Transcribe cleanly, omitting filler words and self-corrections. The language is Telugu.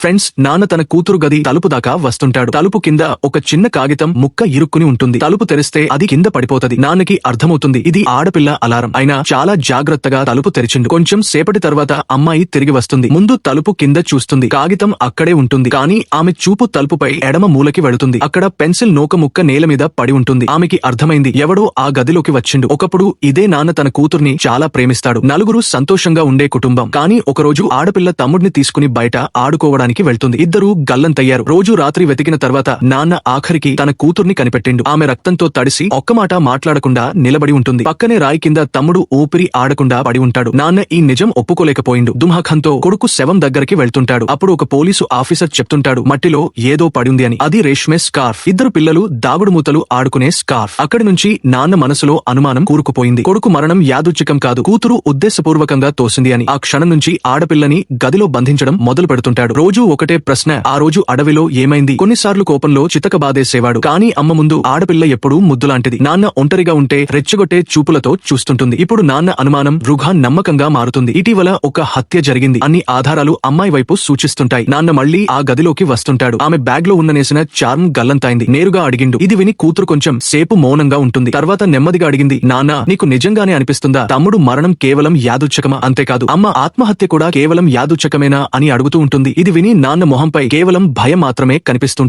ఫ్రెండ్స్, నాన్న తన కూతురు గది తలుపు దాకా వస్తుంటాడు. తలుపు కింద ఒక చిన్న కాగితం ముక్క ఇరుక్కుని ఉంటుంది. తలుపు తెరిస్తే అది కింద పడిపోతది. నాన్నకి అర్థమవుతుంది ఇది ఆడపిల్ల అలారం. అయినా చాలా జాగ్రత్తగా తలుపు తెరిచిండు. కొంచెం సేపటి తర్వాత అమ్మాయి తిరిగి వస్తుంది. ముందు తలుపు కింద చూస్తుంది. కాగితం అక్కడే ఉంటుంది. కానీ ఆమె చూపు తలుపుపై ఎడమ మూలకి వెళుతుంది. అక్కడ పెన్సిల్ నోక ముక్క నేల మీద పడి ఉంటుంది. ఆమెకి అర్థమైంది ఎవడో ఆ గదిలోకి వచ్చిండు. ఒకప్పుడు ఇదే నాన్న తన కూతుర్ని చాలా ప్రేమిస్తాడు. నలుగురు సంతోషంగా ఉండే కుటుంబం. కానీ ఒకరోజు ఆడపిల్ల తమ్ముడిని తీసుకుని బయట ఆడుకోవడానికి వెళ్తుంది. ఇద్దరూ గల్లంతయ్యారు. రోజు రాత్రి వెతికిన తర్వాత నాన్న ఆఖరికి తన కూతుర్ని కనిపెట్టిండు. ఆమె రక్తంతో తడిసి ఒక్క మాట మాట్లాడకుండా నిలబడి ఉంటుంది. పక్కనే రాయి కింద తమ్ముడు ఊపిరి ఆడకుండా పడి ఉంటాడు. నాన్న ఈ నిజం ఒప్పుకోలేకపోయిండు. దుమాఖంతో కొడుకు శవం దగ్గరికి వెళ్తుంటాడు. అప్పుడు ఒక పోలీసు ఆఫీసర్ చెప్తుంటాడు మట్టిలో ఏదో పడింది అని. అది రేష్మే స్కార్ఫ్. ఇద్దరు పిల్లలు దాగుడు మూతలు ఆడుకునే స్కార్ఫ్. అక్కడి నుంచి నాన్న మనసులో అనుమానం కూరుకుపోయింది. కొడుకు మరణం యాదృచ్ఛికం కాదు, కూతురు ఉద్దేశపూర్వకంగా తోసింది అని. ఆ క్షణం నుంచి ఆడపిల్లని గదిలో బంధించడం మొదలు పెడుతుంటాడు. రోజు ఒకటే ప్రశ్న, ఆ రోజు అడవిలో ఏమైంది? కొన్నిసార్లు కోపంలో చితకబాదేసేవాడు. కానీ అమ్మ ముందు ఆడపిల్ల ఎప్పుడూ ముద్దులాంటిది. నాన్న ఒంటరిగా ఉంటే రెచ్చగొట్టే చూపులతో చూస్తుంటుంది. ఇప్పుడు నాన్న అనుమానం వృధా నమ్మకంగా మారుతుంది. ఇటీవల ఒక హత్య జరిగింది. అన్ని ఆధారాలు అమ్మాయి వైపు సూచిస్తుంటాయి. నాన్న మళ్లీ ఆ గదిలోకి వస్తుంటాడు. ఆమె బ్యాగ్ లో ఉన్ననేసిన చార్మ్ గల్లంతైంది. నేరుగా అడిగిండు. ఇది విని కూతురు కొంచెం సేపు మౌనంగా ఉంటుంది. తర్వాత నెమ్మదిగా అడిగింది, నాన్న నీకు నిజంగానే అనిపిస్తుందా తమ్ముడు మరణం కేవలం యాదృచ్ఛికమా? అంతేకాదు అమ్మ ఆత్మహత్య కూడా కేవలం యాదృచ్ఛికమేనా అని అడుగుతూ ఉంటుంది. ఇది విని నాన్న మొహంపై కేవలం భయం మాత్రమే కనిపిస్తుంటుంది.